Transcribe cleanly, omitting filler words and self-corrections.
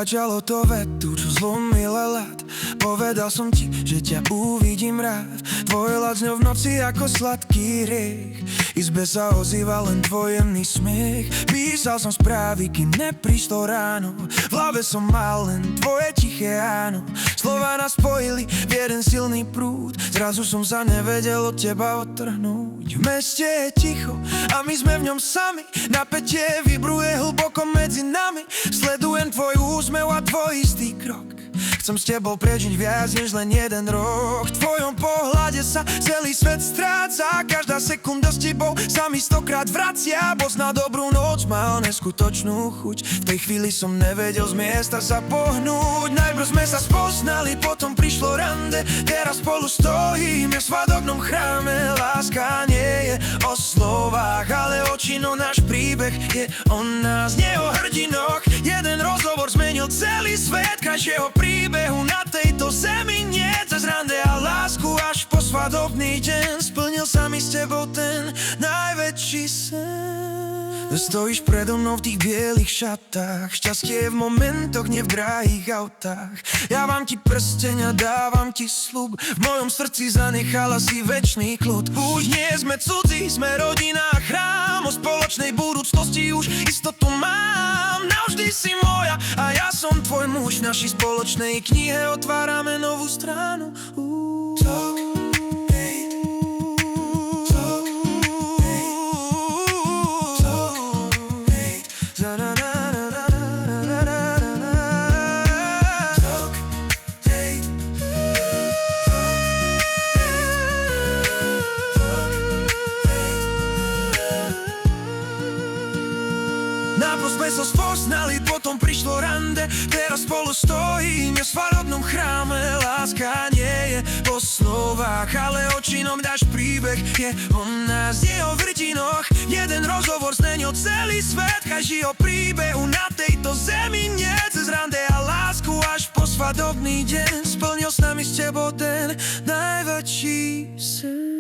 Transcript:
Začalo to vetu, čo zlomila ľad. Povedal som ti, že ťa uvidím rád. Tvoje lacňo v noci ako sladký riech. Izbe sa ozýva len tvoj jemný smiech. Písal som správy, kým neprišlo ráno. V hlave som mal len tvoje tiché áno. Slová nás spojili v jeden silný prúd. Zrazu som sa nevedel od teba odtrhnúť. V meste je ticho a my sme v ňom sami. Napätie vibruje hlboko medzi nami. Sledujem tvoj úsmev a tvoj istý krok. Chcem s tebou prežiť viac než len jeden rok. V tvojom pohľade sa celý svet stráca. Každá sekunda s tebou sa mi stokrát vracia. Boss na dobrú noc mal neskutočnú chuť. V tej chvíli som nevedel z miesta sa pohnúť. Najprv sme sa spoznali, potom prišlo rande. Teraz spolu stojíme v svadobnom chráme. Láska nie je o slovách, ale o činoch. Náš príbeh je o nás, nie o hrdinoch. Jeden rozhovor zmenil celý svet. Krajšieho príbehu na tejto zemi nie. Cez rande a lásku až po svadobný deň splnil sa mi s tebou ten najväčší sen. Stojíš predo mnou v tých bielých šatách. Šťastie je v momentoch, nie v drahých autách. Ja vám ti prsteň a dávam ti sľub. V mojom srdci zanechala si večný kľud. Už nie sme cudzí, sme rodina a chrám. O spoločnej budúcnosti už istotu mám. Navždy si moja a ja som tvoj muž. V našej spoločnej knihe otvárame novú stranu. Najprv sme sa spoznali, potom prišlo rande. Teraz spolu stojíme v svadobnom chráme. Láska nie je o slovách, ale o činom. Náš príbeh je o nás, nie o vrtinoch. Jeden rozhovor zmenil celý svet. Každýho príbehu na tejto zemi nie. Cez rande a lásku až po svadobný deň splnil s nami s tebou ten najväčší sen.